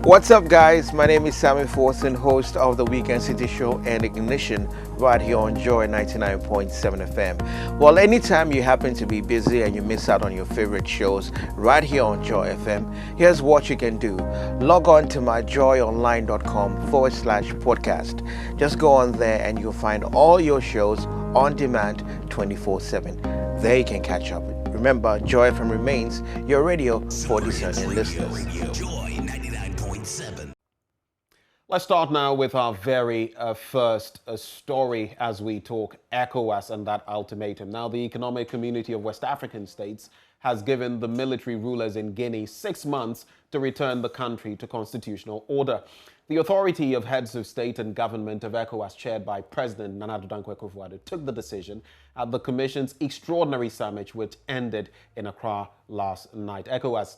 What's up, guys? My name is Sammy Forson, host of the Weekend City Show and Ignition right here on Joy 99.7 FM. Well, anytime you happen to be busy and you miss out on your favorite shows right here on Joy FM, here's what you can do. Log on to myjoyonline.com/podcast. Just go on there and you'll find all your shows on demand 24/7. There you can catch up. Remember, Joy FM remains your radio for discerning listeners. Let's start now with our very first story as we talk ECOWAS and that ultimatum. Now, the Economic Community of West African States has given the military rulers in Guinea 6 months to return the country to constitutional order. The Authority of Heads of State and Government of ECOWAS, chaired by President Nana Konadu Agyeman Rawlings, took the decision at the Commission's extraordinary summit, which ended in Accra last night. ECOWAS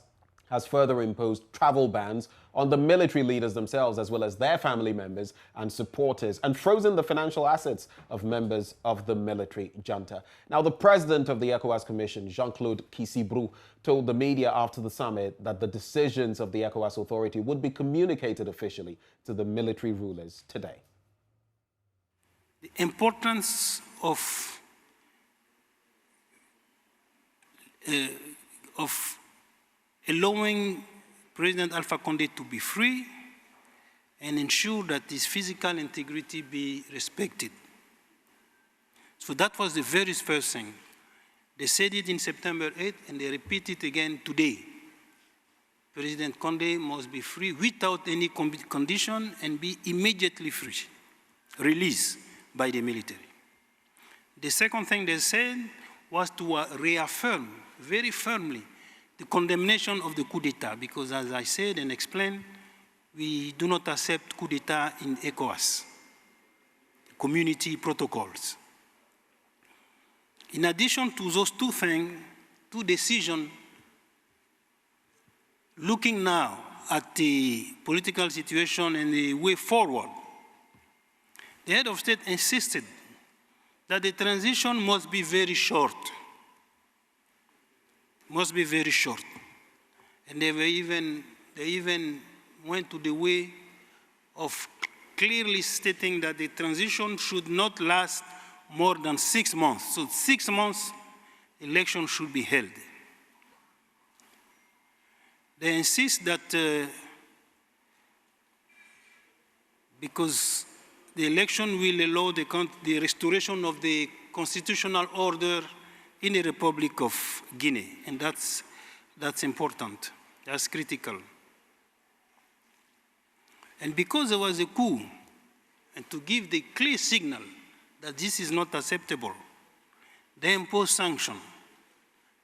has further imposed travel bans on the military leaders themselves, as well as their family members and supporters, and frozen the financial assets of members of the military junta. Now, the president of the ECOWAS Commission, Jean-Claude Kissibru, told the media after the summit that the decisions of the ECOWAS authority would be communicated officially to the military rulers today. The importance of allowing President Alpha Condé to be free and ensure that his physical integrity be respected. So that was the very first thing. They said it in September 8th and they repeat it again today. President Condé must be free without any condition and be immediately free, released by the military. The second thing they said was to reaffirm very firmly the condemnation of the coup d'etat, because as I said and explained, we do not accept coup d'etat in ECOWAS, community protocols. In addition to those two things, two decisions, looking now at the political situation and the way forward, the head of state insisted that the transition must be very short. Must be very short. And they even went to the way of clearly stating that the transition should not last more than 6 months. So 6 months, election should be held. They insist that because the election will allow the restoration of the constitutional order in the Republic of Guinea, and that's important, that's critical. And because there was a coup, and to give the clear signal that this is not acceptable, they imposed sanction.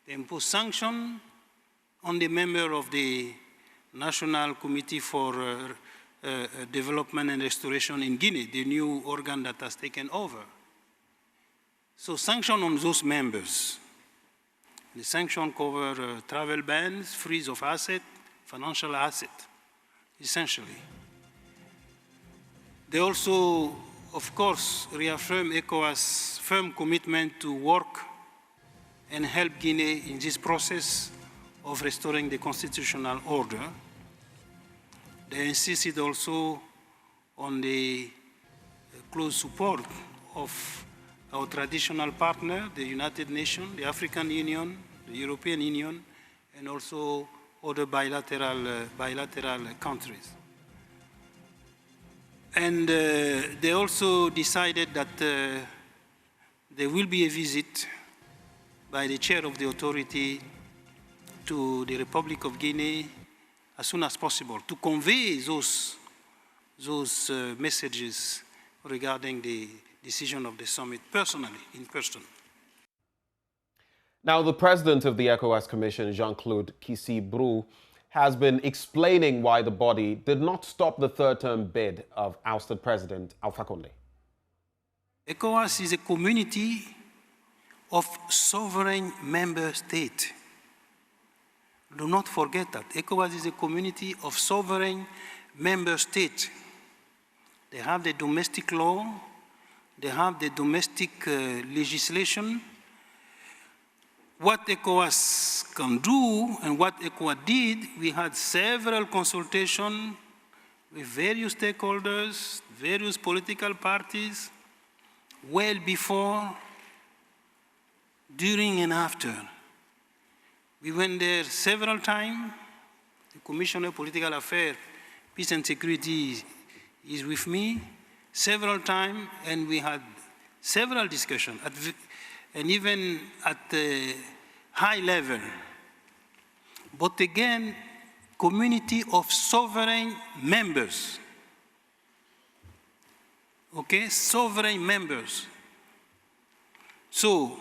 They imposed sanction on the member of the National Committee for Development and Restoration in Guinea, the new organ that has taken over. So sanction on those members. The sanction cover travel bans, freeze of asset, financial asset, essentially. They also, of course, reaffirm ECOWAS' firm commitment to work and help Guinea in this process of restoring the constitutional order. They insisted also on the close support of our traditional partner, the United Nations, the African Union, the European Union, and also other bilateral countries. And they also decided that there will be a visit by the chair of the authority to the Republic of Guinea as soon as possible to convey those messages regarding the decision of the summit personally, in person. Now, the president of the ECOWAS Commission, Jean-Claude Kissibru, has been explaining why the body did not stop the third-term bid of ousted President Alpha Condé. ECOWAS is a community of sovereign member states. Do not forget that. ECOWAS is a community of sovereign member states. They have the domestic law, they have the domestic legislation. What ECOWAS can do and what ECOWAS did, we had several consultations with various stakeholders, various political parties, well before, during, and after. We went there several times. The Commissioner of Political Affairs, Peace and Security is with me several times, and we had several discussions, and even at the high level. But again, community of sovereign members. Okay, sovereign members. So,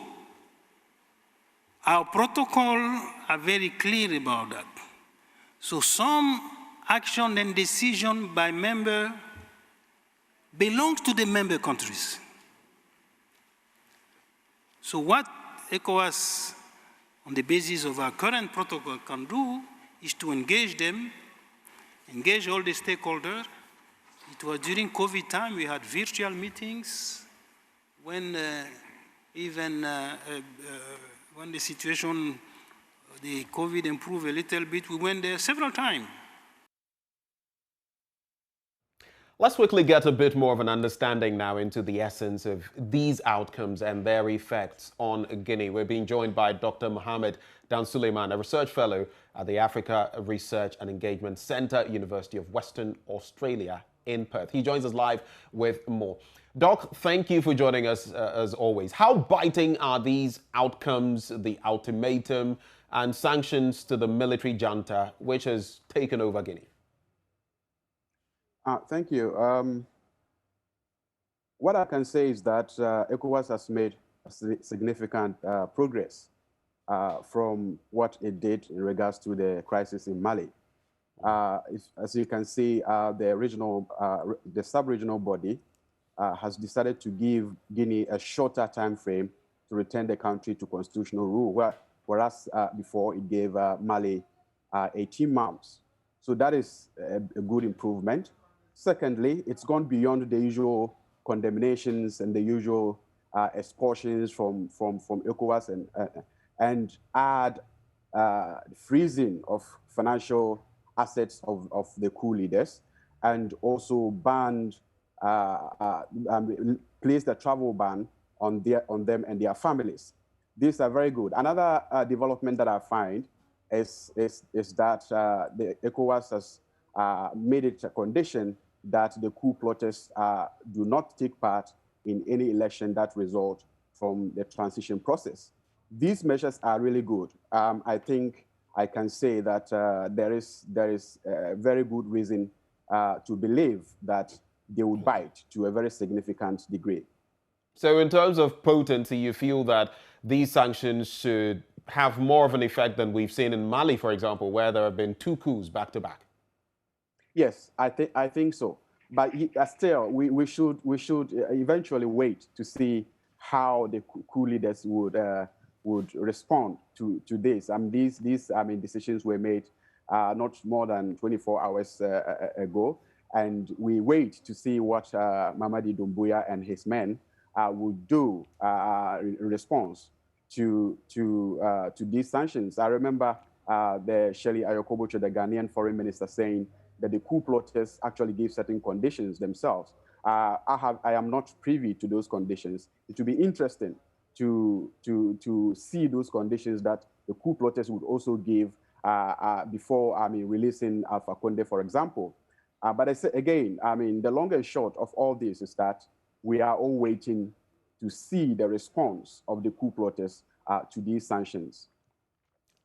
our protocol are very clear about that. So some action and decision by member belongs to the member countries. So what ECOWAS, on the basis of our current protocol, can do is to engage them, engage all the stakeholders. It was during COVID time, we had virtual meetings when when the situation, the COVID improved a little bit, we went there several times. Let's quickly get a bit more of an understanding now into the essence of these outcomes and their effects on Guinea. We're being joined by Dr. Mohammed Dansuleiman, a research fellow at the Africa Research and Engagement Center, University of Western Australia in Perth. He joins us live with more. Doc, thank you for joining us as always. How biting are these outcomes, the ultimatum and sanctions to the military junta which has taken over Guinea? Thank you. What I can say is that ECOWAS has made significant progress from what it did in regards to the crisis in Mali. As you can see, the sub-regional body has decided to give Guinea a shorter time frame to return the country to constitutional rule, whereas before it gave Mali 18 months. So that is a good improvement. Secondly, it's gone beyond the usual condemnations and the usual expulsions from ECOWAS and add freezing of financial assets of the coup leaders, and also banned, placed a travel ban on them and their families. These are very good. Another development that I find is that the ECOWAS has made it a condition that the coup plotters do not take part in any election that result from the transition process. These measures are really good. I think I can say that there is a very good reason to believe that they would bite to a very significant degree. So in terms of potency, you feel that these sanctions should have more of an effect than we've seen in Mali, for example, where there have been two coups back to back? Yes, I think so. But still, we should eventually wait to see how the coup leaders would respond to this. These decisions were made not more than 24 hours ago, and we wait to see what Mamadi Doumbouya and his men would do in response to these sanctions. I remember the Shelley Ayokobocho, the Ghanaian foreign minister, saying that the coup plotters actually gave certain conditions themselves. I am not privy to those conditions. It will be interesting to see those conditions that the coup plotters would also give before releasing Alpha Conde, for example. But I say again, the long and short of all this is that we are all waiting to see the response of the coup plotters to these sanctions.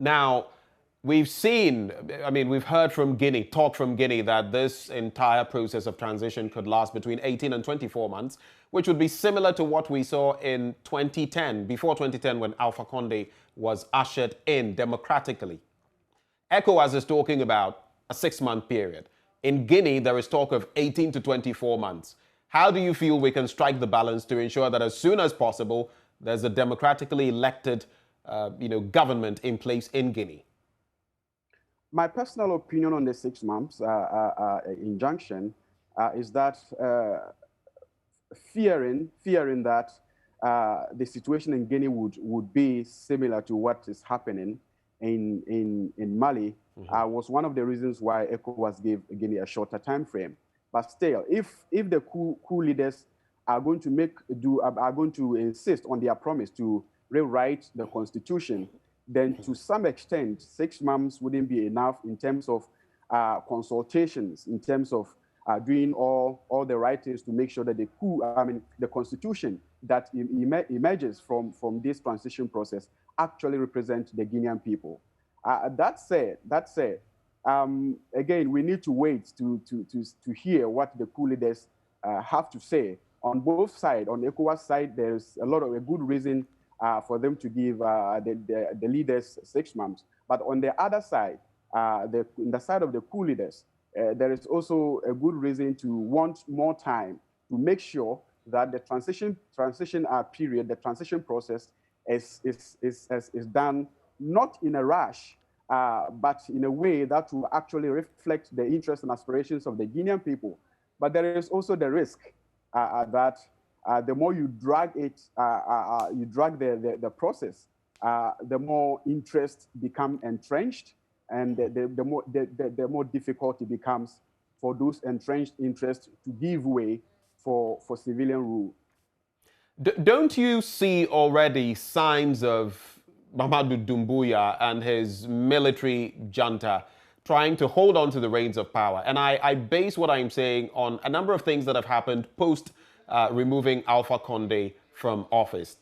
Now, we've heard from Guinea, talk from Guinea, that this entire process of transition could last between 18 and 24 months, which would be similar to what we saw in 2010, before 2010, when Alpha Conde was ushered in democratically. ECOWAS is talking about a 6-month period. In Guinea, there is talk of 18 to 24 months. How do you feel we can strike the balance to ensure that as soon as possible, there's a democratically elected government in place in Guinea? My personal opinion on the 6 months injunction is that fearing that the situation in Guinea would be similar to what is happening in Mali was one of the reasons why ECOWAS gave Guinea a shorter time frame. But still, if the coup leaders are going to insist on their promise to rewrite the constitution, then to some extent, 6 months wouldn't be enough in terms of consultations, in terms of doing all the right things to make sure that the constitution that emerges from this transition process actually represents the Guinean people. That said, again, we need to wait to hear what the coup leaders have to say. On both sides, on the ECOWAS side, there's a good reason for them to give the leaders 6 months. But on the other side, in the side of the coup leaders, there is also a good reason to want more time to make sure that the transition period, the transition process is done not in a rush, but in a way that will actually reflect the interests and aspirations of the Guinean people. But there is also the risk that the more you drag the process, the more interest become entrenched, and the more difficult it becomes for those entrenched interests to give way for civilian rule. Don't you see already signs of Mahamadou Doumbouya and his military junta trying to hold on to the reins of power? And I base what I'm saying on a number of things that have happened post removing Alpha Condé from office.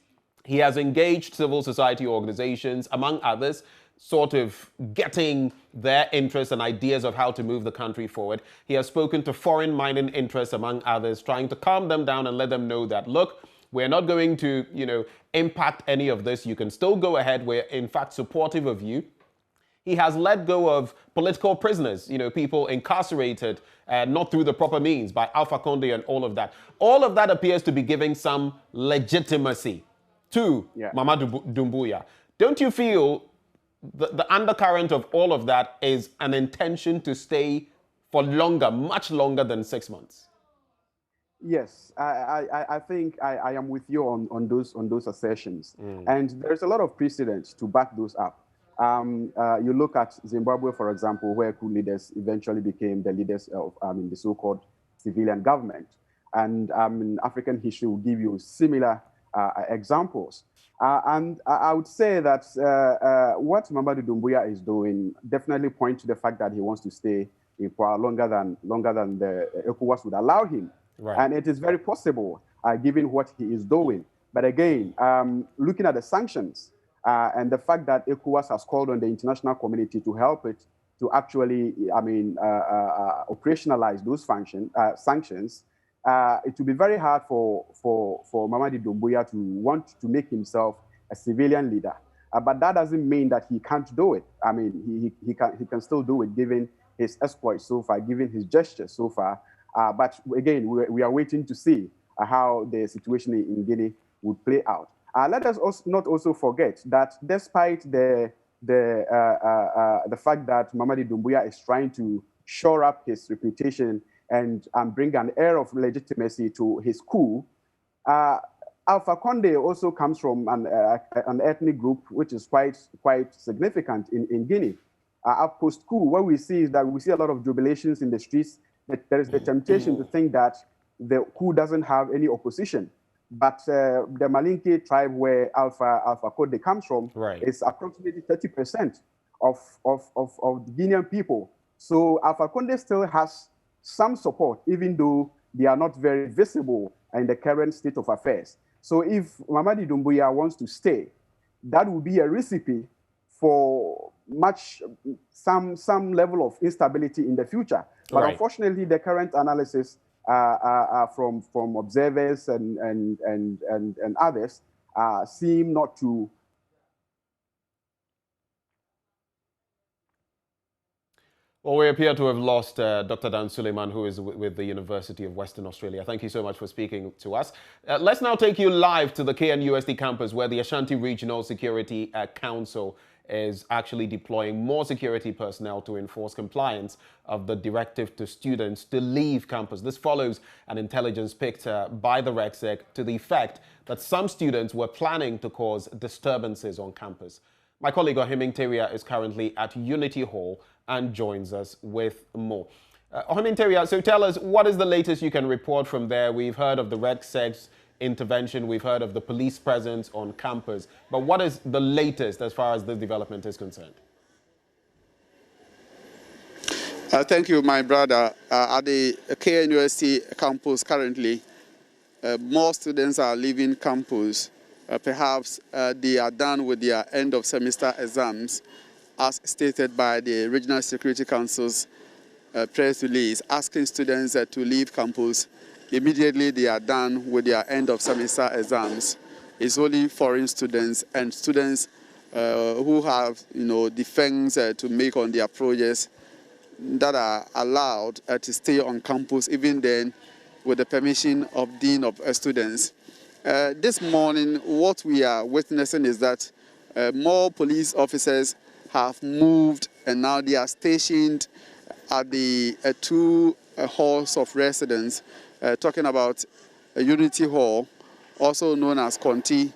He has engaged civil society organizations, among others, sort of getting their interests and ideas of how to move the country forward. He has spoken to foreign mining interests, among others, trying to calm them down and let them know that, look, we're not going to, impact any of this. You can still go ahead. We're, in fact, supportive of you. He has let go of political prisoners, people incarcerated, not through the proper means by Alpha Condé and all of that. All of that appears to be giving some legitimacy to Mahamadou Doumbouya. Don't you feel the undercurrent of all of that is an intention to stay for longer, much longer than 6 months? Yes, I think I am with you on those assertions. And there's a lot of precedents to back those up. You look at Zimbabwe, for example, where coup leaders eventually became the leaders of the so-called civilian government. And African history will give you similar examples. And I would say that what Mahamadou Doumbouya is doing definitely points to the fact that he wants to stay in power longer than the ECOWAS would allow him. Right. And it is very possible, given what he is doing. But again, looking at the sanctions and the fact that ECOWAS has called on the international community to help it to actually, operationalize those sanctions, it will be very hard for Mahamadou Doumbouya to want to make himself a civilian leader. But that doesn't mean that he can't do it. I mean, he can still do it, given his exploits so far, given his gestures so far. But again, we are waiting to see how the situation in Guinea would play out. Let us not also forget that despite the fact that Mahamadou Doumbouya is trying to shore up his reputation and bring an air of legitimacy to his coup, Alpha Condé also comes from an ethnic group which is quite significant in Guinea. Post-coup, what we see is that we see a lot of jubilations in the streets. There is the temptation to think that the coup doesn't have any opposition. But the Malinke tribe, where Alpha Condé comes from, is approximately 30% of the Guinean people. So Alpha Condé still has some support, even though they are not very visible in the current state of affairs. So if Mahamadou Doumbouya wants to stay, that will be a recipe for some level of instability in the future. But unfortunately, the current analysis from observers and others seem not to. Well, we appear to have lost Dr. Dansuleiman, who is with the University of Western Australia. Thank you so much for speaking to us. Let's now take you live to the KNUST campus, where the Ashanti Regional Security Council is actually deploying more security personnel to enforce compliance of the directive to students to leave campus. This follows an intelligence picked by the RECSEC to the effect that some students were planning to cause disturbances on campus. My colleague Tyria is currently at Unity Hall and joins us with more. Tyria, so tell us, what is the latest you can report from there? We've heard of the Red Sex intervention, we've heard of the police presence on campus, but what is the latest as far as this development is concerned? Thank you, my brother. At the KNUST campus currently, more students are leaving campus. Perhaps they are done with their end of semester exams, as stated by the Regional Security Council's press release, asking students to leave campus immediately they are done with their end of semester exams. It's only foreign students and students who have, defense to make on their projects that are allowed to stay on campus, even then with the permission of Dean of Students. This morning, what we are witnessing is that more police officers have moved and now they are stationed at the two halls of residence, talking about Unity Hall, also known as Conti,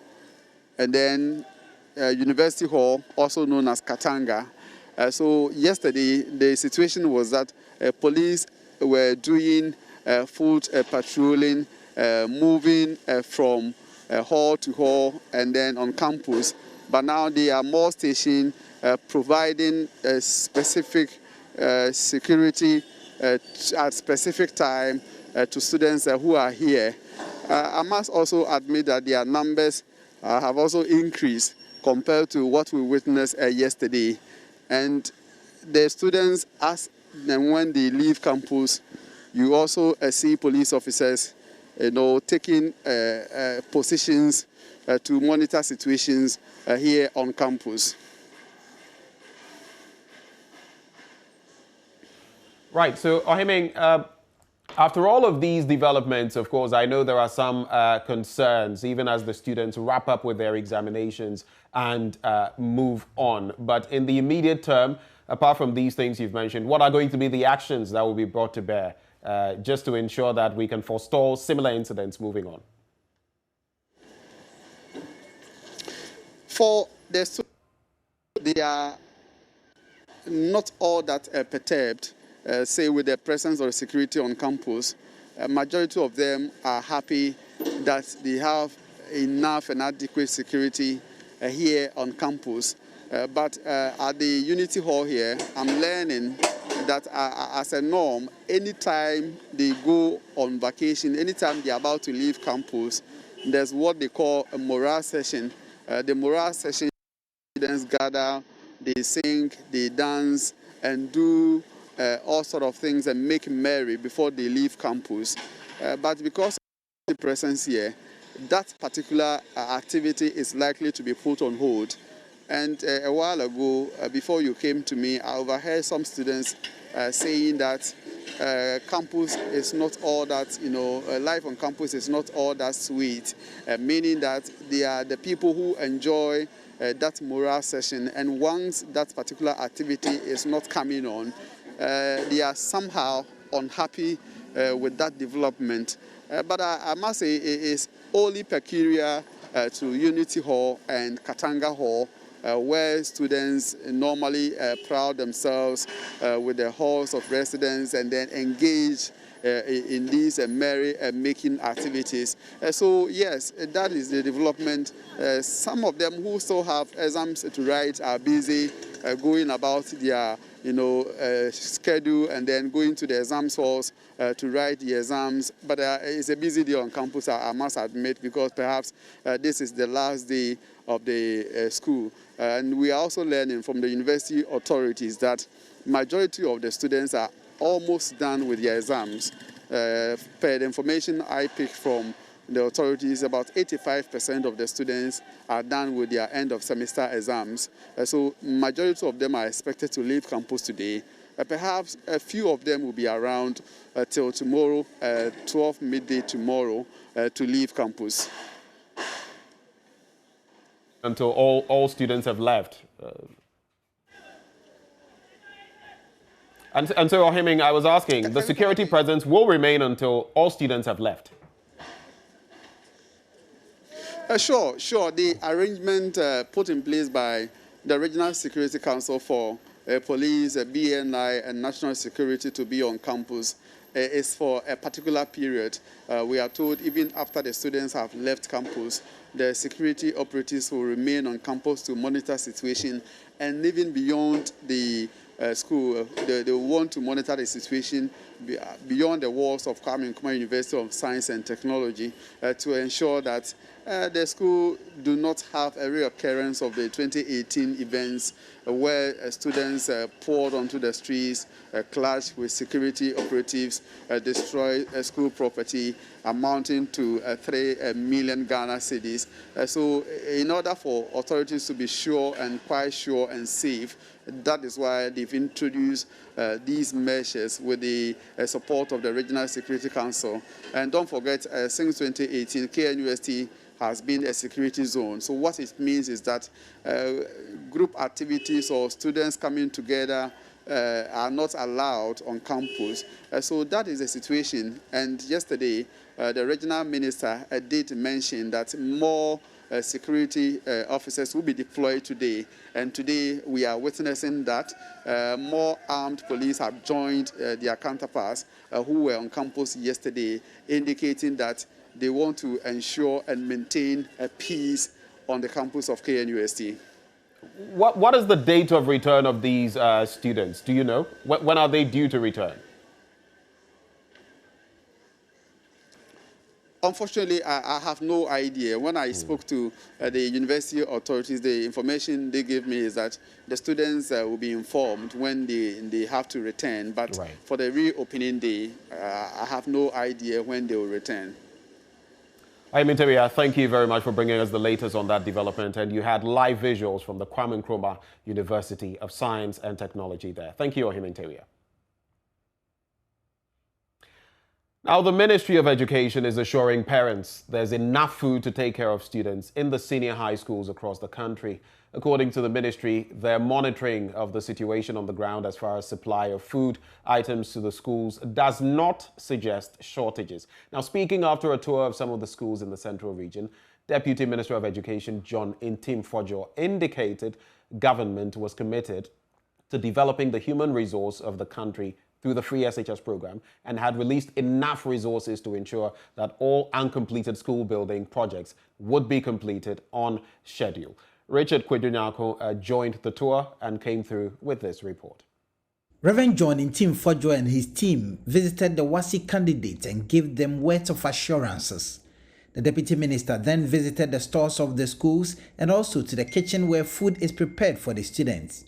and then University Hall, also known as Katanga. So yesterday, the situation was that police were doing foot patrolling, moving from hall to hall and then on campus. But now they are more stationed, providing specific security at specific time to students who are here. I must also admit that their numbers have also increased compared to what we witnessed yesterday. And the students, as and when they leave campus, you also see police officers, taking positions to monitor situations here on campus. Right. So, Ohiming, after all of these developments, of course, I know there are some concerns, even as the students wrap up with their examinations and move on. But in the immediate term, apart from these things you've mentioned, what are going to be the actions that will be brought to bear just to ensure that we can forestall similar incidents moving on? For the students, they are not all that perturbed, say, with the presence of security on campus. A majority of them are happy that they have enough and adequate security here on campus. But at the Unity Hall here, I'm learning that as a norm, anytime they go on vacation, anytime they're about to leave campus, there's what they call a morale session. The morale session, students gather, they sing, they dance, and do all sort of things and make merry before they leave campus. But because of the presence here, that particular activity is likely to be put on hold. And a while ago, before you came to me, I overheard some students saying that campus is not all that, life on campus is not all that sweet, meaning that they are the people who enjoy that morale session, and once that particular activity is not coming on, they are somehow unhappy with that development. But I must say it is only peculiar to Unity Hall and Katanga Hall, where students normally proud themselves with the halls of residence and then engage in these merry making activities. So yes, that is the development. Some of them who still have exams to write are busy going about their schedule and then going to the exam halls to write the exams. But it's a busy day on campus, I must admit, because perhaps this is the last day of the school. And we are also learning from the university authorities that majority of the students are almost done with their exams. Per the information I picked from the authorities, about 85% of the students are done with their end of semester exams. So majority of them are expected to leave campus today. Perhaps a few of them will be around till tomorrow, 12 midday tomorrow, to leave campus. Until all students have left. And so, Ohiming, I was asking, the security presence will remain until all students have left? Sure. The arrangement put in place by the Regional Security Council for police, BNI, and national security to be on campus is for a particular period. We are told even after the students have left campus, the security operatives will remain on campus to monitor situation, and even beyond the school, they want to monitor the situation beyond the walls of Kwame Nkrumah University of Science and Technology to ensure that the school do not have a reoccurrence of the 2018 events where students poured onto the streets, clashed with security operatives, destroyed school property amounting to 3 million Ghana cedis. So in order for authorities to be sure and quite sure and safe, that is why they've introduced these measures with the support of the Regional Security Council. And don't forget, since 2018, KNUST has been a security zone. So what it means is that group activities or students coming together are not allowed on campus. So that is the situation. And yesterday, the regional minister did mention that more security officers will be deployed today. And today we are witnessing that more armed police have joined their counterparts who were on campus yesterday, indicating that they want to ensure and maintain a peace on the campus of KNUST. What is the date of return of these students? Do you know? When are they due to return? Unfortunately, I have no idea. When I spoke to the university authorities, the information they gave me is that the students will be informed when they have to return. But for the reopening day, I have no idea when they will return. Tyria, thank you very much for bringing us the latest on that development. And you had live visuals from the Kwame Nkrumah University of Science and Technology there. Thank you, Tyria. Now, the Ministry of Education is assuring parents there's enough food to take care of students in the senior high schools across the country. According to the ministry, their monitoring of the situation on the ground as far as supply of food items to the schools does not suggest shortages. Now, speaking after a tour of some of the schools in the Central Region, Deputy Minister of Education John Ntim-Fodjo indicated government was committed to developing the human resource of the country through the free SHS program and had released enough resources to ensure that all uncompleted school building projects would be completed on schedule. Richard Kwedunyako joined the tour and came through with this report. Reverend John Ntim-Fodjo and his team visited the WASI candidates and gave them words of assurances. The deputy minister then visited the stores of the schools and also to the kitchen where food is prepared for the students.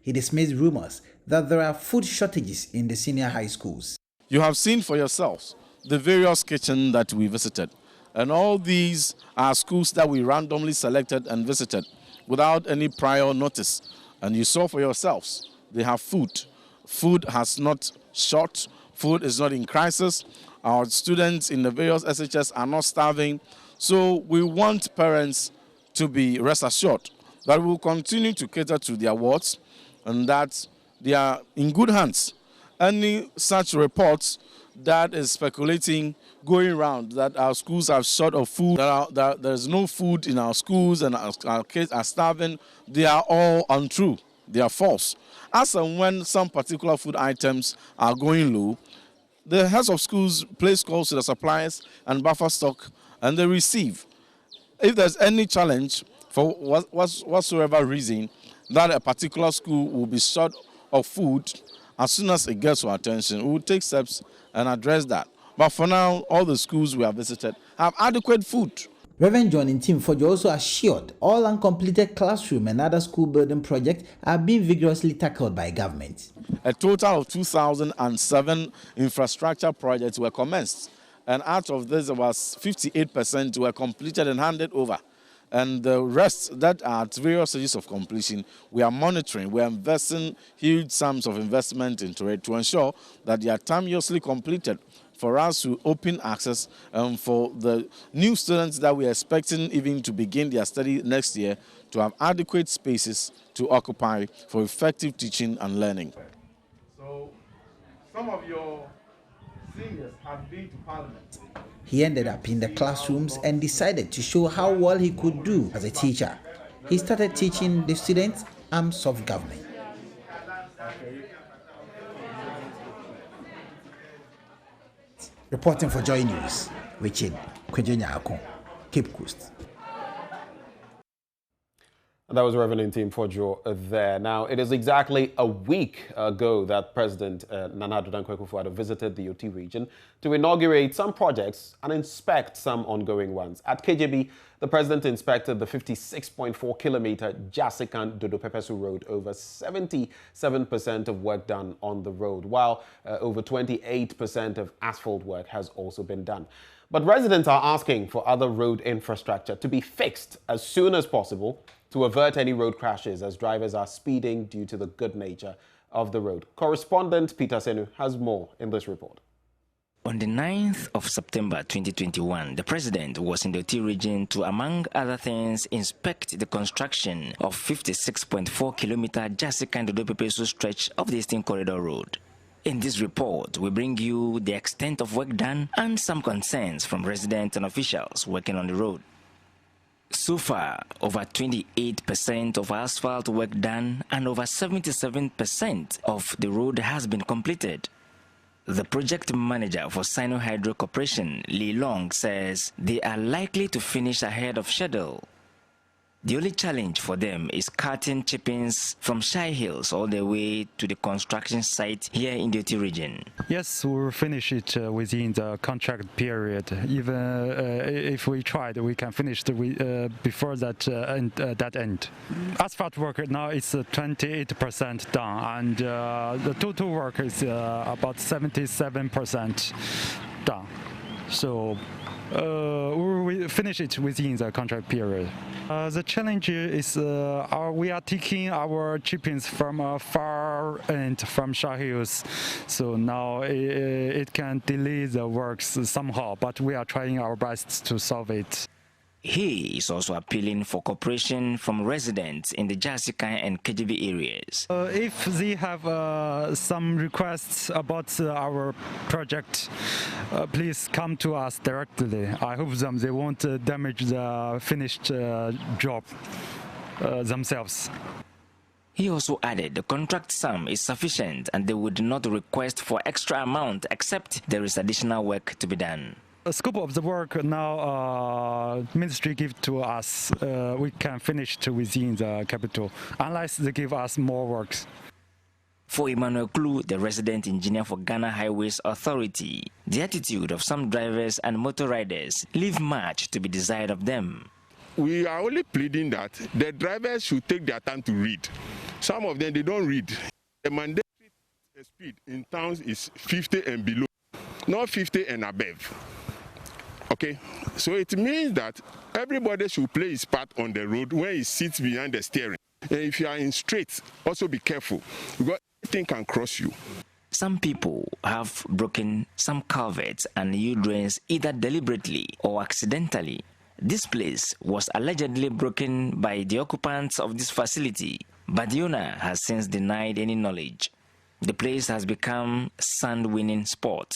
He dismissed rumors that there are food shortages in the senior high schools. You have seen for yourselves the various kitchens that we visited. And all these are schools that we randomly selected and visited without any prior notice. And you saw for yourselves, they have food. Food has not short. Food is not in crisis. Our students in the various SHS are not starving. So we want parents to be rest assured that we will continue to cater to their wards and that they are in good hands. Any such reports that is speculating going around that our schools are short of food, that there's no food in our schools and our kids are starving, they are all untrue. They are false. As and when some particular food items are going low, the heads of schools place calls to the suppliers and buffer stock, and they receive. If there's any challenge for whatsoever reason that a particular school will be short of food, as soon as it gets our attention, we will take steps and address that. But for now, all the schools we have visited have adequate food. Reverend John Ntim-Fodjo also assured all uncompleted classroom and other school building projects are being vigorously tackled by government. A total of 2,007 infrastructure projects were commenced, and out of this, about 58% were completed and handed over. And the rest that are at various stages of completion, we are monitoring. We are investing huge sums of investment into it to ensure that they are timeously completed for us to open access for the new students that we are expecting even to begin their study next year to have adequate spaces to occupy for effective teaching and learning. So some of your seniors have been to Parliament. He ended up in the classrooms and decided to show how well he could do as a teacher. He started teaching the students arms of government. Reporting for Joy News, Richard Kwejenyako, Cape Coast. That was Reverend Team Fojo there. Now, it is exactly a week ago that President Nana Konadu Agyeman visited the OT region to inaugurate some projects and inspect some ongoing ones. At KJB, the president inspected the 56.4-kilometer Jasikan Dodo-Pepesu Road, over 77% of work done on the road, while over 28% of asphalt work has also been done. But residents are asking for other road infrastructure to be fixed as soon as possible to avert any road crashes as drivers are speeding due to the good nature of the road. Correspondent Peter Senu has more in this report. On the 9th of September 2021, the president was in the OT region to, among other things, inspect the construction of 56.4-kilometer Jasikan Dodo-Pepesu stretch of the Eastern Corridor Road. In this report, we bring you the extent of work done and some concerns from residents and officials working on the road. So far, over 28% of asphalt work done and over 77% of the road has been completed. The project manager for Sino Hydro Corporation, Lee Long, says they are likely to finish ahead of schedule. The only challenge for them is cutting chippings from Shy Hills all the way to the construction site here in the OT region. Yes, we'll finish it within the contract period. Even if we tried, we can finish before that end. Asphalt work now is 28% done, and the total work is about 77% done. So we will finish it within the contract period. The challenge is we are taking our chippings from far end from Shy Hills, so now it can delay the works somehow, but we are trying our best to solve it. He is also appealing for cooperation from residents in the Jasikan and KJB areas. If they have some requests about our project, please come to us directly. I hope they won't damage the finished job themselves. He also added the contract sum is sufficient and they would not request for extra amount except there is additional work to be done. The scope of the work now, ministry give to us, we can finish within the capital, unless they give us more works. For Emmanuel Klu, the resident engineer for Ghana Highways Authority, the attitude of some drivers and motor riders leave much to be desired of them. We are only pleading that the drivers should take their time to read. Some of them, they don't read. The mandatory speed in towns is 50 and below, not 50 and above. Okay, so it means that everybody should play his part on the road when he sits behind the steering. And if you are in straight, also be careful because anything can cross you. Some people have broken some culverts and U-drains either deliberately or accidentally. This place was allegedly broken by the occupants of this facility, but the owner has since denied any knowledge. The place has become a sand-winning spot.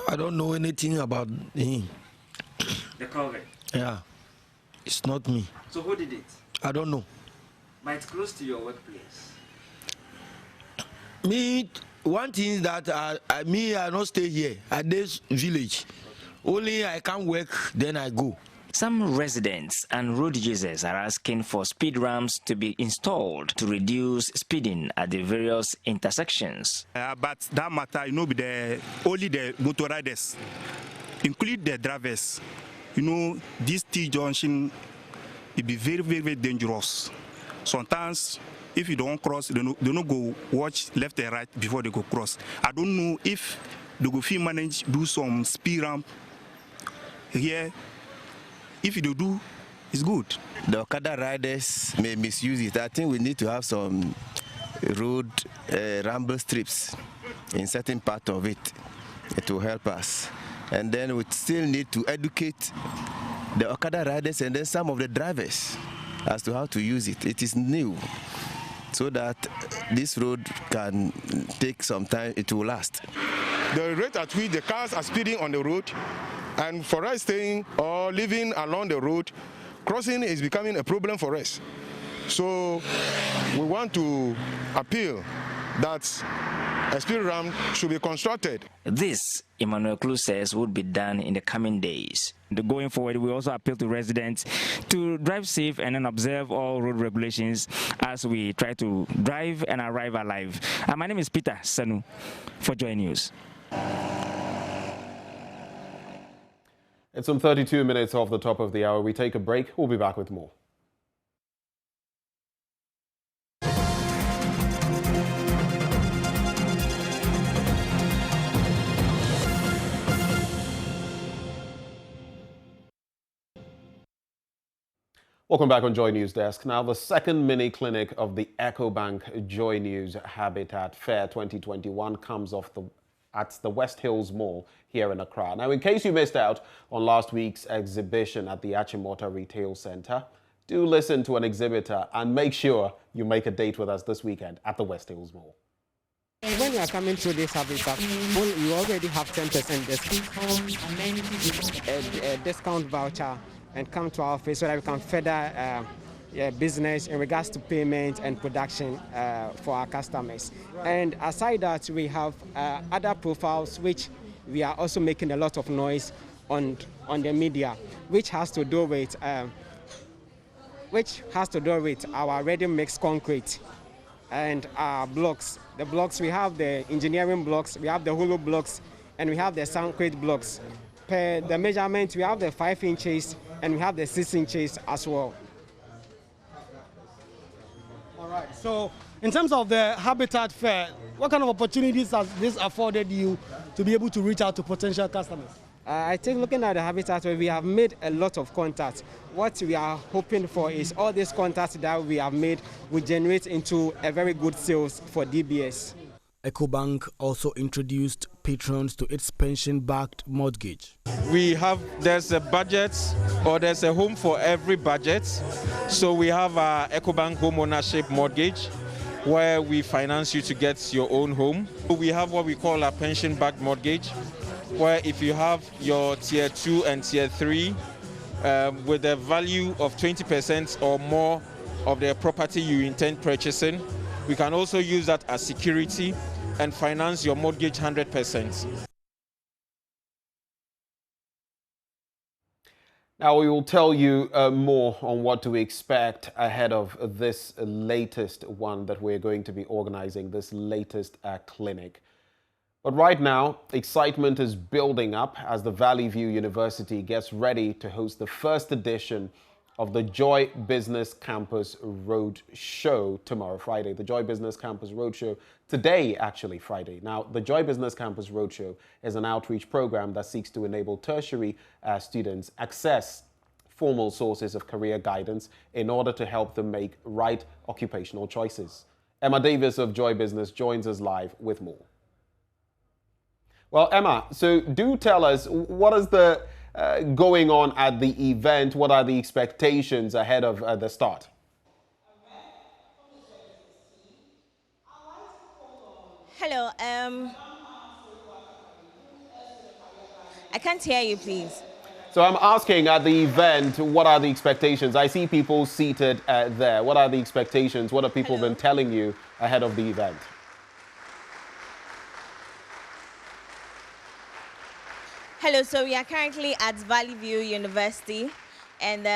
I don't know anything about him. The culvert? Yeah, it's not me. So who did it? I don't know. But it's close to your workplace. Me, one thing is that I not stay here at this village. Only I can work, then I go. Some residents and road users are asking for speed ramps to be installed to reduce speeding at the various intersections. But that matter, only the motor riders, include the drivers. This T-junction, it be very, very, very dangerous. Sometimes, if you don't cross, they don't go watch left and right before they go cross. I don't know if they go manage do some speed ramp here. If you do, it's good. The Okada riders may misuse it. I think we need to have some road ramble strips in certain part of it. It will help us. And then we still need to educate the Okada riders and then some of the drivers as to how to use it. It is new, so that this road can take some time, it will last. The rate at which the cars are speeding on the road, and for us staying or living along the road, crossing is becoming a problem for us. So we want to appeal that a speed ramp should be constructed. This, Emmanuel Klus says, would be done in the coming days. Going forward, we also appeal to residents to drive safe and then observe all road regulations as we try to drive and arrive alive. My name is Peter Sanu for JoyNews. It's some 32 minutes off the top of the hour. We take a break. We'll be back with more. Welcome back on Joy News Desk. Now, the second mini clinic of the Ecobank Joy News Habitat Fair 2021 comes off at the West Hills Mall here in Accra. Now, in case you missed out on last week's exhibition at the Achimota Retail Center, do listen to an exhibitor and make sure you make a date with us this weekend at the West Hills Mall. When you are coming through this habitat, you already have 10% discount, a discount voucher, and come to our office so that we can further business in regards to payment and production for our customers. And aside that, we have other profiles which we are also making a lot of noise on the media, which has to do with our ready-mix concrete and our blocks. The blocks, we have the engineering blocks, we have the hollow blocks, and we have the concrete blocks. Per the measurement, we have the 5 inches and we have the 6 inches as well. All right. So, in terms of the Habitat Fair, what kind of opportunities has this afforded you to be able to reach out to potential customers? I think looking at the Habitat Fair, we have made a lot of contacts. What we are hoping for is all these contacts that we have made will generate into a very good sales for DBS. Ecobank also introduced patrons to its pension-backed mortgage. There's a budget, or there's a home for every budget. So we have our Ecobank home ownership mortgage, where we finance you to get your own home. We have what we call a pension-backed mortgage, where if you have your tier 2 and tier 3 with a value of 20% or more of the property you intend purchasing, we can also use that as security and finance your mortgage 100%. Now, we will tell you more on what to expect ahead of this latest one that we're going to be organizing, this latest clinic. But right now, excitement is building up as the Valley View University gets ready to host the first edition of the Joy Business Campus Roadshow tomorrow, Friday. The Joy Business Campus Roadshow today, actually, Friday. Now, the Joy Business Campus Roadshow is an outreach program that seeks to enable tertiary students access formal sources of career guidance in order to help them make right occupational choices. Emma Davis of Joy Business joins us live with more. Well, Emma, so do tell us, what is the going on at the event? What are the expectations ahead of the start? Hello, I can't hear you, please. So I'm asking at the event, what are the expectations? I see people seated there. What are the expectations? What have people been telling you ahead of the event? Hello, so we are currently at Valley View University, and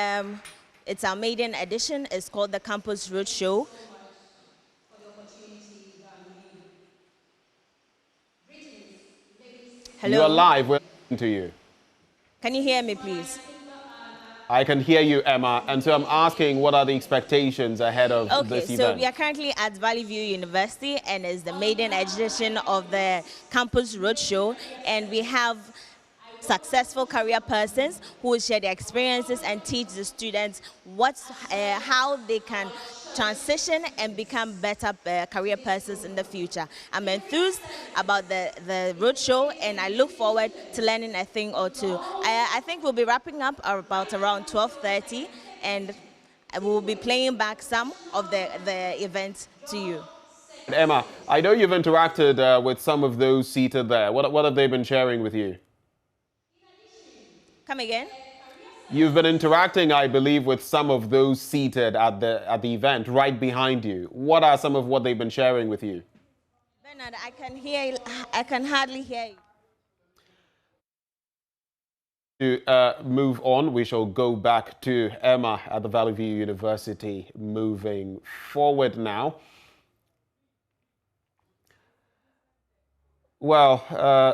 it's our maiden edition. It's called the Campus Roadshow. Hello. You are live. We're listening to you. Can you hear me, please? I can hear you, Emma. And so I'm asking, what are the expectations ahead of this event? So we are currently at Valley View University, and it's the maiden edition of the Campus Roadshow, and we have successful career persons who will share their experiences and teach the students how they can transition and become better career persons in the future. I'm enthused about the roadshow, and I look forward to learning a thing or two. I think we'll be wrapping up about around 12:30, and we'll be playing back some of the event to you. Emma, I know you've interacted with some of those seated there. What have they been sharing with you? Come again? You've been interacting, I believe, with some of those seated at the event right behind you. What are some of what they've been sharing with you? Bernard, I can hear you. I can hardly hear you. To move on, we shall go back to Emma at the Valley View University. Moving forward now. Well,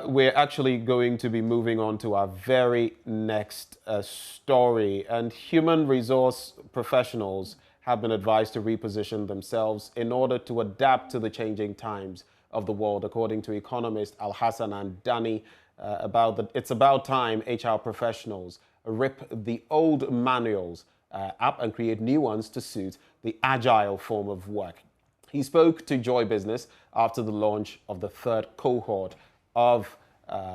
we're actually going to be moving on to our very next story. And human resource professionals have been advised to reposition themselves in order to adapt to the changing times of the world, according to economist Al-Hassan and Dani. It's about time HR professionals rip the old manuals up and create new ones to suit the agile form of work. He spoke to Joy Business after the launch of the third cohort of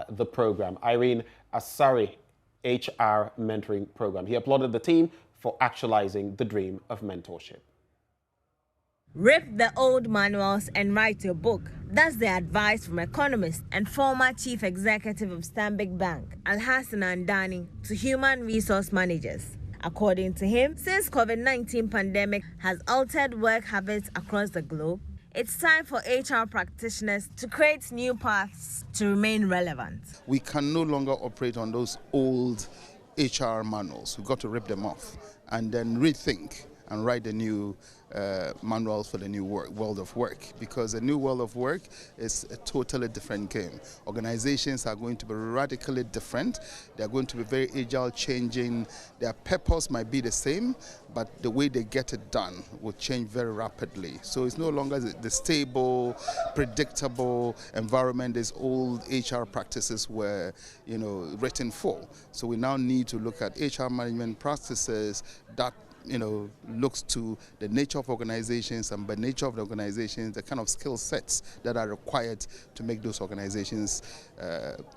the program, Irene Asari HR Mentoring Program. He applauded the team for actualizing the dream of mentorship. Rip the old manuals and write your book. That's the advice from economist and former chief executive of Stanbic Bank, Al-Hassan Andani, to human resource managers. According to him, since COVID-19 pandemic has altered work habits across the globe, it's time for HR practitioners to create new paths to remain relevant. We can no longer operate on those old HR manuals. We've got to rip them off and then rethink and write the new manuals for the new world of work, because the new world of work is a totally different game. Organizations are going to be radically different. They're going to be very agile, changing. Their purpose might be the same, but the way they get it done will change very rapidly. So it's no longer the stable, predictable environment these old HR practices were, written for. So we now need to look at HR management practices that looks to the nature of organizations, and by nature of the organizations, the kind of skill sets that are required to make those organizations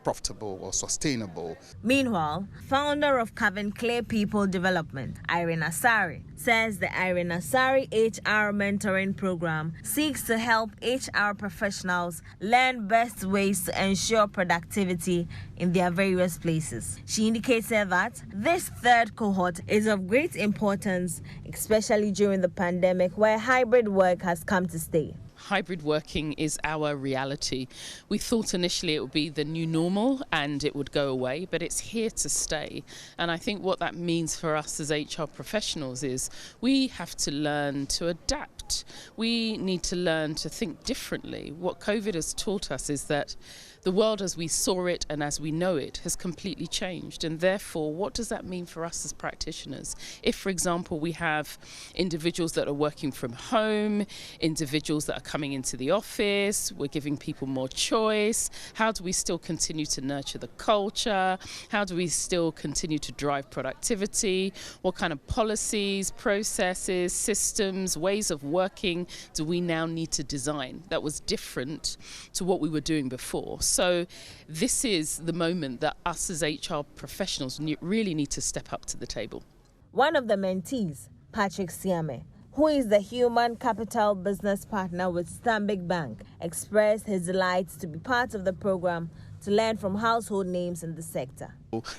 profitable or sustainable. Meanwhile, founder of Kevin Clay People Development, Irene Asari, says the Irene Asari HR Mentoring Program seeks to help HR professionals learn best ways to ensure productivity in their various places. She indicated that this third cohort is of great importance, especially during the pandemic, where hybrid work has come to stay. Hybrid working is our reality. We thought initially it would be the new normal and it would go away, but it's here to stay. And I think what that means for us as HR professionals is we have to learn to adapt. We need to learn to think differently. What COVID has taught us is that the world as we saw it and as we know it has completely changed. And therefore, what does that mean for us as practitioners? If, for example, we have individuals that are working from home, individuals that are coming into the office, we're giving people more choice, how do we still continue to nurture the culture? How do we still continue to drive productivity? What kind of policies, processes, systems, ways of working do we now need to design that was different to what we were doing before? So this is the moment that us as HR professionals really need to step up to the table. One of the mentees, Patrick Siame, who is the human capital business partner with Stanbic Bank, expressed his delight to be part of the program to learn from household names in the sector.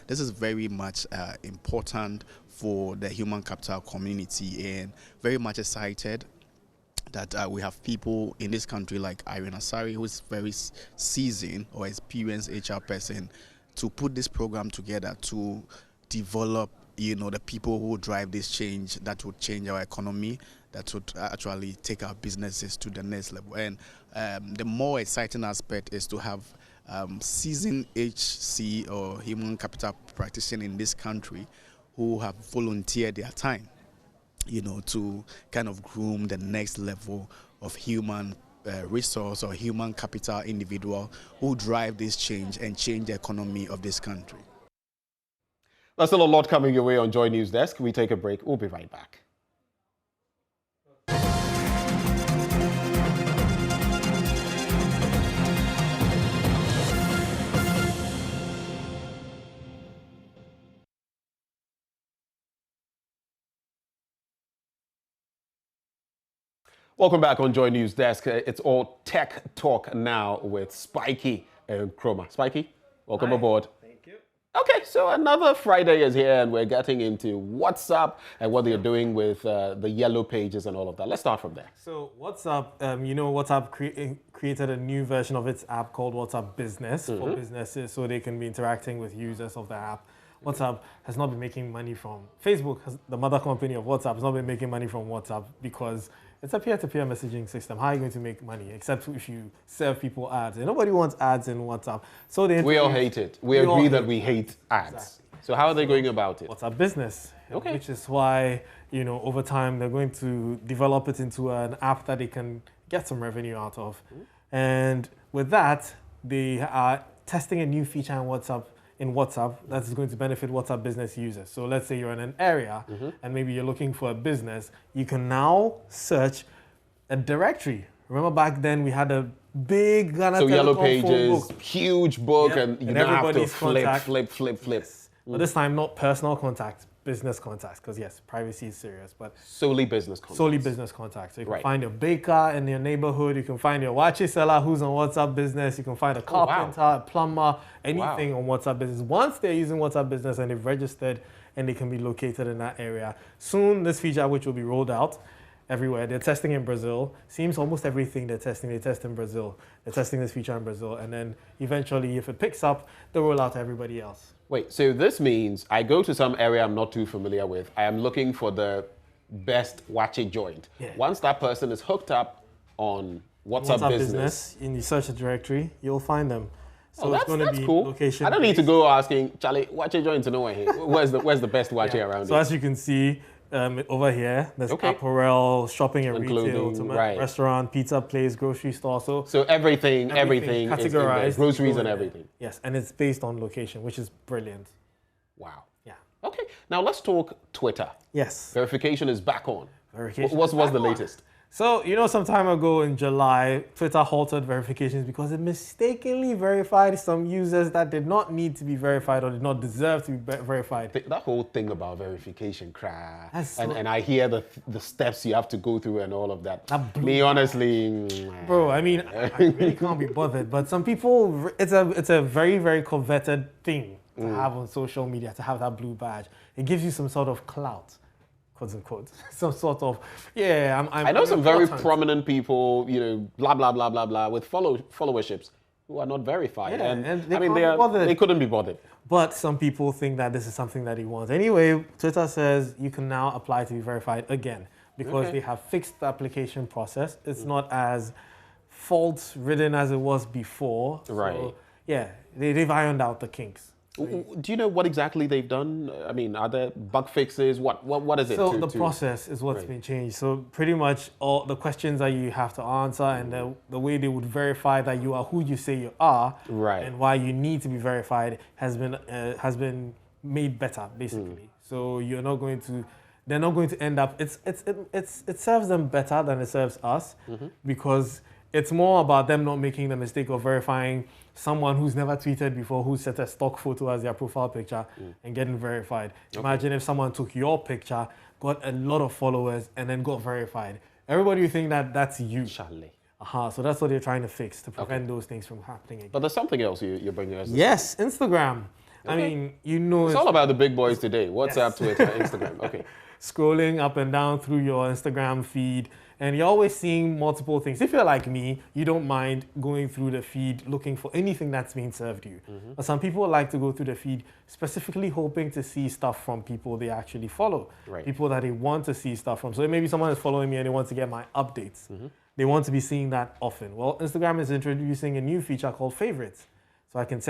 This is very much important for the human capital community, and very much excited that we have people in this country like Irene Asari, who is very seasoned or experienced HR person, to put this program together to develop, the people who drive this change that would change our economy, that would actually take our businesses to the next level. And the more exciting aspect is to have seasoned HC or human capital practitioners in this country who have volunteered their time, to kind of groom the next level of human resource or human capital individual who drive this change and change the economy of this country. There's still a lot coming your way on Joy News Desk. We take a break. We'll be right back. Welcome back on Joy News Desk. It's all tech talk now with Spiky and Chroma. Spiky, welcome aboard. Thank you. Okay, so another Friday is here and we're getting into WhatsApp and what they're doing with the yellow pages and all of that. Let's start from there. So WhatsApp, WhatsApp created a new version of its app called WhatsApp Business for businesses so they can be interacting with users of the app. WhatsApp has not been making money from Facebook, the mother company of WhatsApp, has not been making money from WhatsApp because it's a peer-to-peer messaging system. How are you going to make money except if you serve people ads? And nobody wants ads in WhatsApp. So we all hate it. We agree that we hate ads. Exactly. So how are they going about it? WhatsApp Business, which is why, over time they're going to develop it into an app that they can get some revenue out of. And with that, they are testing a new feature in WhatsApp that is going to benefit WhatsApp Business users. So let's say you're in an area and maybe you're looking for a business, you can now search a directory. Remember back then we had a big Ghana Telecom yellow phone pages, book. huge book, and you don't have to flip. Yes. But this time not personal contacts, business contacts, because yes, privacy is serious, but solely business contacts. Solely business contacts. So you can find your baker in your neighborhood, you can find your wachi seller who's on WhatsApp Business, you can find a carpenter, a plumber, anything on WhatsApp Business. Once they're using WhatsApp Business and they've registered and they can be located in that area. Soon this feature, which will be rolled out everywhere. They're testing in Brazil. Seems almost everything they test in Brazil. They're testing this feature in Brazil, and then eventually, if it picks up, they'll roll out to everybody else. Wait, so this means I go to some area I'm not too familiar with. I am looking for the best wachi joint. Yeah. Once that person is hooked up on WhatsApp Business, in the search directory, you'll find them. So that's cool. Location. I don't need to go asking, Charlie, wachi joint to nowhere here. Where's the best wachi around So here? as you can see, over here, there's apparel, shopping and retail, restaurant, pizza place, grocery store. So everything categorized, groceries and everything. Yes, and it's based on location, which is brilliant. Wow. Yeah. Okay, now let's talk Twitter. Yes. Verification is back on. Verification. What's the latest? So, some time ago in July, Twitter halted verifications because it mistakenly verified some users that did not need to be verified or did not deserve to be verified. That whole thing about verification, and I hear the steps you have to go through and all of that. Me, honestly... Bro, I mean, I really can't be bothered, but some people, it's a very, very coveted thing to have on social media, to have that blue badge. It gives you some sort of clout. Quotes and quotes, some sort of, I know some very prominent people, blah, blah, blah, blah, blah, with followerships who are not verified. Yeah, and they couldn't be bothered. But some people think that this is something that he wants. Anyway, Twitter says you can now apply to be verified again because they have fixed the application process. It's not as fault-ridden as it was before. Right. So, they've ironed out the kinks. Do you know what exactly they've done? I mean, are there bug fixes? What is it? So the process is what's been changed. So pretty much all the questions that you have to answer and the way they would verify that you are who you say you are, and why you need to be verified has been made better basically. So they're not going to end up. It serves them better than it serves us because it's more about them not making the mistake of verifying someone who's never tweeted before, who set a stock photo as their profile picture and getting verified. Imagine if someone took your picture, got a lot of followers, and then got verified. Everybody will think that that's you. Charlie. So that's what they're trying to fix, to prevent those things from happening again. But there's something else you're bringing us. Yes, Instagram. I mean, it's all about the big boys today. WhatsApp, Twitter, Instagram. Okay. Scrolling up and down through your Instagram feed, and you're always seeing multiple things. If you're like me, you don't mind going through the feed looking for anything that's being served you. But some people like to go through the feed specifically hoping to see stuff from people they actually follow, people that they want to see stuff from. So maybe someone is following me and they want to get my updates. They want to be seeing that often. Well, Instagram is introducing a new feature called favorites. So I can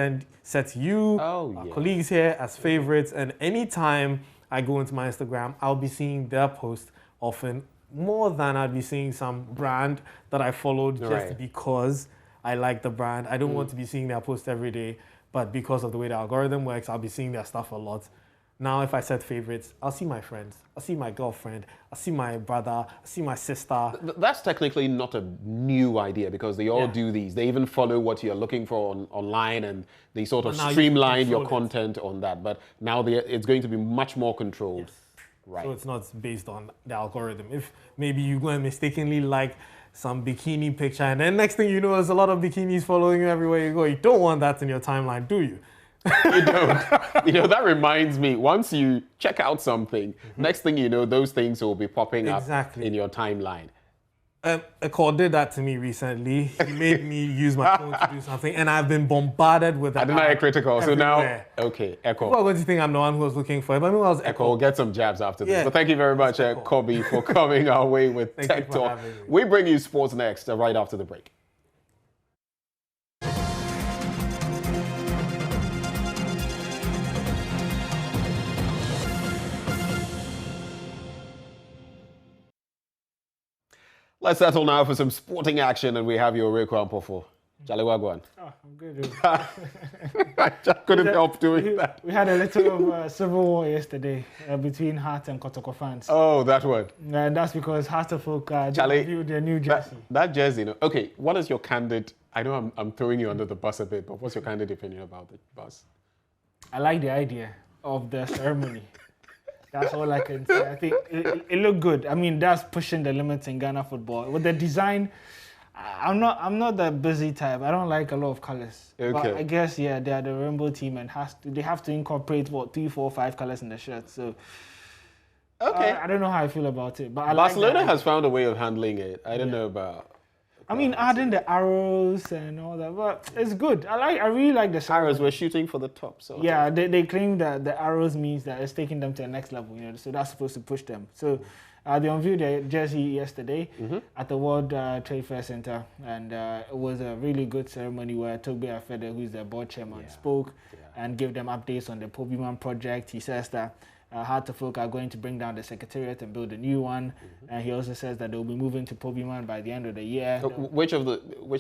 set you, colleagues here as favorites, and anytime I go into my Instagram, I'll be seeing their post often, more than I'd be seeing some brand that I followed just because I like the brand. I don't want to be seeing their post every day, but because of the way the algorithm works, I'll be seeing their stuff a lot. Now, if I set favorites, I'll see my friends, I'll see my girlfriend, I'll see my brother, I'll see my sister. That's technically not a new idea because they all do these. They even follow what you're looking for online and they sort of streamline your content on that. But now it's going to be much more controlled. Yes. Right. So it's not based on the algorithm. If maybe you go and mistakenly like some bikini picture and then next thing you know, there's a lot of bikinis following you everywhere you go. You don't want that in your timeline, do you? You don't. You know, that reminds me, once you check out something, next thing you know, those things will be popping up in your timeline. A call did that to me recently. He made me use my phone to do something, and I've been bombarded with that. I didn't know critical, so now, okay, Echo. Well, what do you think I'm the one who was looking for it? But I mean, I was Echo. We'll get some jabs after this. But thank you very much, Kobe, for coming our way with Tech Talk. We bring you sports next, right after the break. Let's settle now for some sporting action, and we have your Reiko Ampofo. Charlie Wagwan. Oh, I'm good. I couldn't help doing that. We had a little of civil war yesterday between Heart and Kotoko fans. Oh, that one. And that's because Heart of Folk reviewed their new jersey. That jersey, no. Okay, what is your candid... I know I'm throwing you under the bus a bit, but what's your candid opinion about the bus? I like the idea of the ceremony. That's all I can say. I think it looked good. I mean, that's pushing the limits in Ghana football. With the design, I'm not that busy type. I don't like a lot of colors. Okay. But I guess, yeah, they are the rainbow team and they have to incorporate, 3, 4, 5 colors in the shirt. So, okay. I don't know how I feel about it. But Barcelona has found a way of handling it. I don't know about... I mean, adding the arrows and all that, but it's good. I really like the arrows. We're shooting for the top. So yeah, they claim that the arrows means that it's taking them to the next level. You know, so that's supposed to push them. So they unveiled their jersey yesterday at the World Trade Fair Center, and it was a really good ceremony where Tobe Afede, who is the board chairman, spoke and gave them updates on the Pobiman project. He says that Heart of Folk are going to bring down the secretariat and build a new one. And he also says that they'll be moving to Pobiman by the end of the year. Which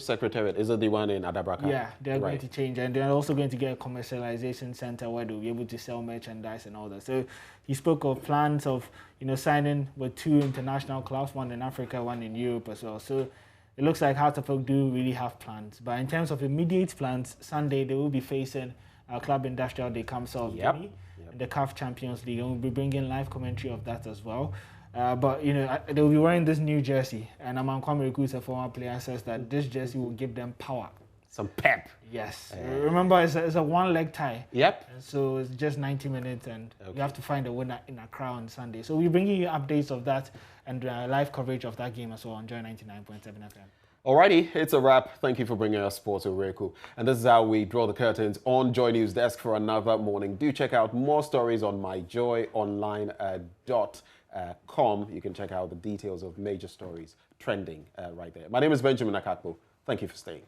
secretariat? Is it the one in Adabraka? Yeah, they're going to change. And they're also going to get a commercialization center where they'll be able to sell merchandise and all that. So he spoke of plans of, signing with 2 international clubs, one in Africa, one in Europe as well. So it looks like Heart of Folk do really have plans. But in terms of immediate plans, Sunday they will be facing Club Industrial de Camso of Guinea. The CAF Champions League, and we'll be bringing live commentary of that as well. But they'll be wearing this new jersey, and Aman Kwame Riku, a former player, says that this jersey will give them power. Some pep. Yes. Remember, it's a one-leg tie. Yep. And so it's just 90 minutes, and you have to find a winner in Accra on Sunday. So we're bringing you updates of that and live coverage of that game as well on Joy 99.7 FM. Alrighty, it's a wrap. Thank you for bringing us sports, Reiko. And this is how we draw the curtains on Joy News Desk for another morning. Do check out more stories on myjoyonline.com. You can check out the details of major stories trending right there. My name is Benjamin Akakpo. Thank you for staying.